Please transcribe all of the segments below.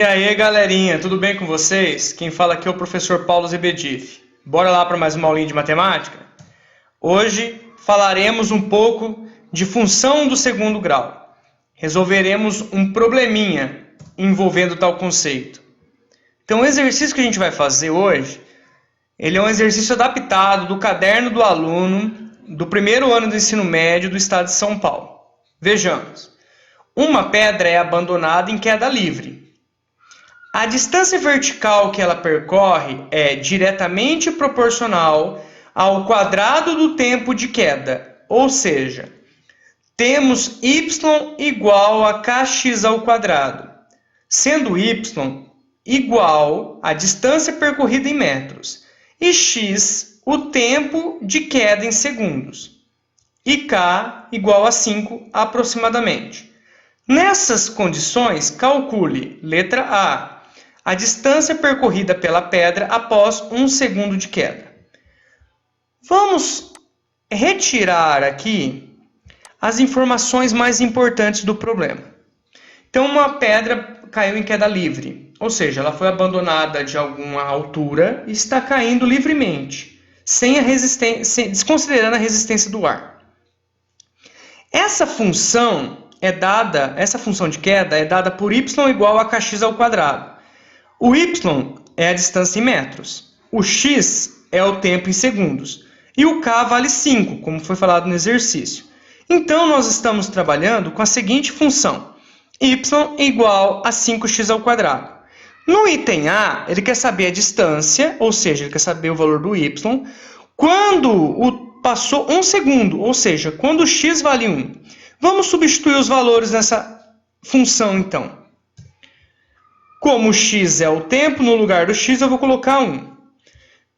E aí, galerinha, tudo bem com vocês? Quem fala aqui é o professor Paulo Zebedif. Bora lá para mais uma aulinha de matemática? Hoje falaremos um pouco de função do segundo grau. Resolveremos um probleminha envolvendo tal conceito. Então, o exercício que a gente vai fazer hoje, ele é um exercício adaptado do caderno do aluno do primeiro ano do ensino médio do estado de São Paulo. Vejamos. Uma pedra é abandonada em queda livre. A distância vertical que ela percorre é diretamente proporcional ao quadrado do tempo de queda, ou seja, temos y igual a kx ao quadrado, sendo y igual à distância percorrida em metros e x o tempo de queda em segundos, e k igual a 5 aproximadamente. Nessas condições, calcule, letra A distância percorrida pela pedra após 1 segundo de queda. Vamos retirar aqui as informações mais importantes do problema. Então, uma pedra caiu em queda livre, ou seja, ela foi abandonada de alguma altura e está caindo livremente, desconsiderando a resistência do ar. Essa função de queda é dada por y igual a kx ao quadrado. O y é a distância em metros, o x é o tempo em segundos e o k vale 5, como foi falado no exercício. Então, nós estamos trabalhando com a seguinte função, y igual a 5x ao quadrado. No item A, ele quer saber a distância, ou seja, ele quer saber o valor do y, quando passou 1 segundo, ou seja, quando o x vale 1. Vamos substituir os valores nessa função, então. Como x é o tempo, no lugar do x eu vou colocar 1.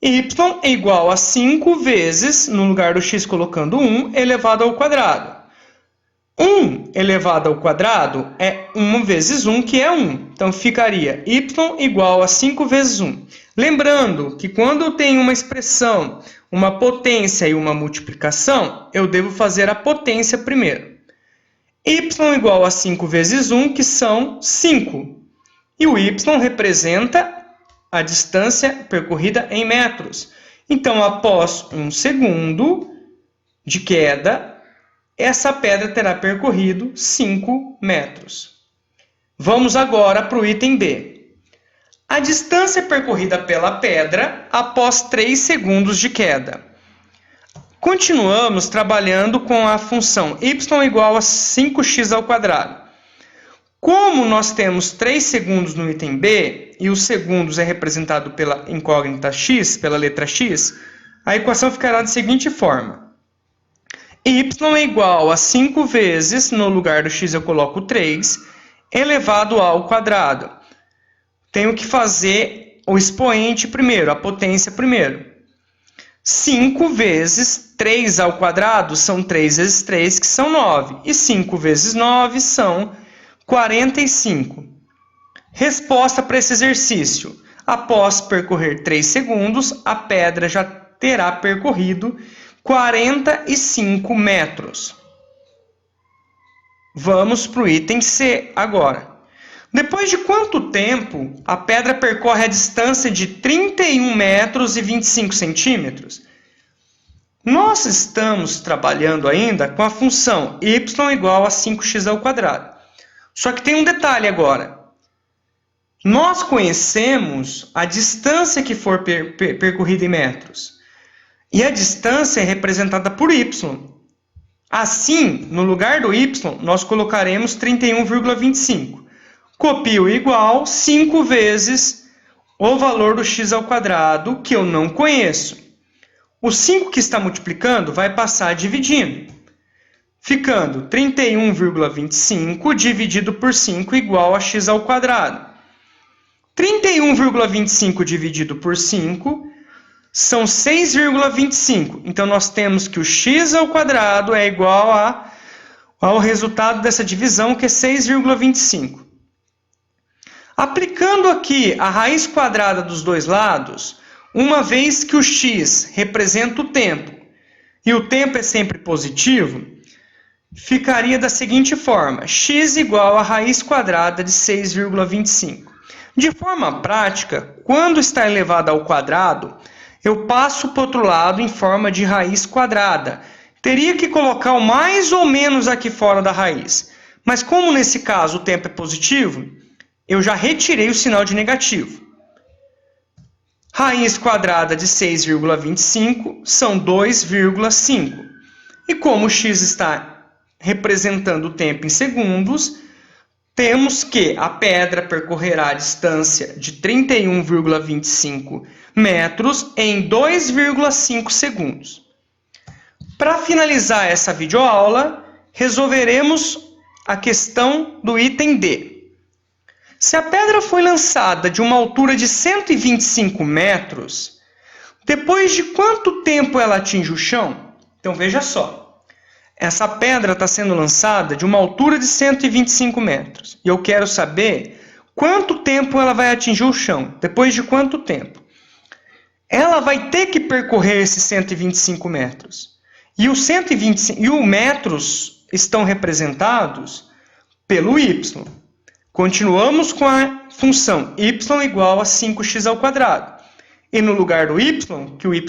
Y é igual a 5 vezes, no lugar do x colocando 1, elevado ao quadrado. 1 elevado ao quadrado é 1 vezes 1, que é 1. Então, ficaria y igual a 5 vezes 1. Lembrando que quando eu tenho uma expressão, uma potência e uma multiplicação, eu devo fazer a potência primeiro. Y igual a 5 vezes 1, que são 5. E o y representa a distância percorrida em metros. Então, após 1 segundo de queda, essa pedra terá percorrido 5 metros. Vamos agora para o item B. A distância percorrida pela pedra após 3 segundos de queda. Continuamos trabalhando com a função y igual a 5x ao quadrado. Como nós temos 3 segundos no item B, e os segundos é representado pela incógnita x, pela letra x, a equação ficará da seguinte forma. Y é igual a 5 vezes, no lugar do x eu coloco 3, elevado ao quadrado. Tenho que fazer o expoente primeiro, a potência primeiro. 5 vezes 3 ao quadrado são 3 vezes 3, que são 9. E 5 vezes 9 são 45. Resposta para esse exercício. Após percorrer 3 segundos, a pedra já terá percorrido 45 metros. Vamos para o item C agora. Depois de quanto tempo a pedra percorre a distância de 31 metros e 25 centímetros? Nós estamos trabalhando ainda com a função y igual a 5x ao quadrado. Só que tem um detalhe agora. Nós conhecemos a distância que for percorrida em metros. E a distância é representada por y. Assim, no lugar do y, nós colocaremos 31,25. Copio igual 5 vezes o valor do x ao quadrado, que eu não conheço. O 5 que está multiplicando vai passar dividindo, ficando 31,25 dividido por 5 igual a x ao quadrado. 31,25 dividido por 5 são 6,25. Então, nós temos que o x ao quadrado é igual ao resultado dessa divisão, que é 6,25. Aplicando aqui a raiz quadrada dos dois lados, uma vez que o x representa o tempo e o tempo é sempre positivo, ficaria da seguinte forma: x igual a raiz quadrada de 6,25. De forma prática, quando está elevado ao quadrado, eu passo para o outro lado em forma de raiz quadrada. Teria que colocar o mais ou menos aqui fora da raiz. Mas como nesse caso o tempo é positivo, eu já retirei o sinal de negativo. Raiz quadrada de 6,25 são 2,5. E como x está representando o tempo em segundos, temos que a pedra percorrerá a distância de 31,25 metros em 2,5 segundos. Para finalizar essa videoaula, resolveremos a questão do item D. Se a pedra foi lançada de uma altura de 125 metros, depois de quanto tempo ela atinge o chão? Então veja só, essa pedra está sendo lançada de uma altura de 125 metros. E eu quero saber quanto tempo ela vai atingir o chão, depois de quanto tempo. Ela vai ter que percorrer esses 125 metros. E os metros estão representados pelo y. Continuamos com a função y igual a 5x ao quadrado. E no lugar do y, que o y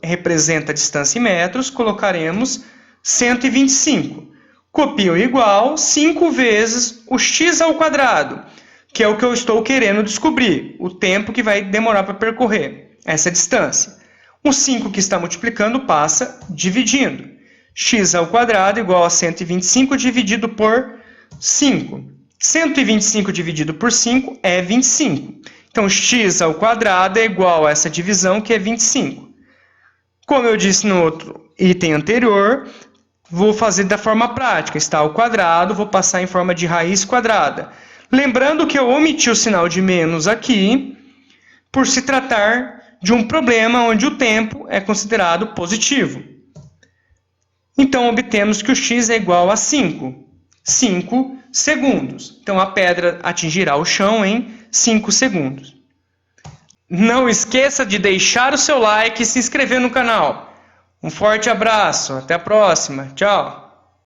representa a distância em metros, colocaremos 125. Copio igual 5 vezes o x ao quadrado, que é o que eu estou querendo descobrir, o tempo que vai demorar para percorrer essa distância. O 5 que está multiplicando passa dividindo. X ao quadrado igual a 125 dividido por 5. 125 dividido por 5 é 25. Então, x ao quadrado é igual a essa divisão, que é 25. Como eu disse no outro item anterior, vou fazer da forma prática. Está ao quadrado, vou passar em forma de raiz quadrada. Lembrando que eu omiti o sinal de menos aqui, por se tratar de um problema onde o tempo é considerado positivo. Então, obtemos que o x é igual a 5 segundos. Então, a pedra atingirá o chão em 5 segundos. Não esqueça de deixar o seu like e se inscrever no canal. Um forte abraço, até a próxima, tchau!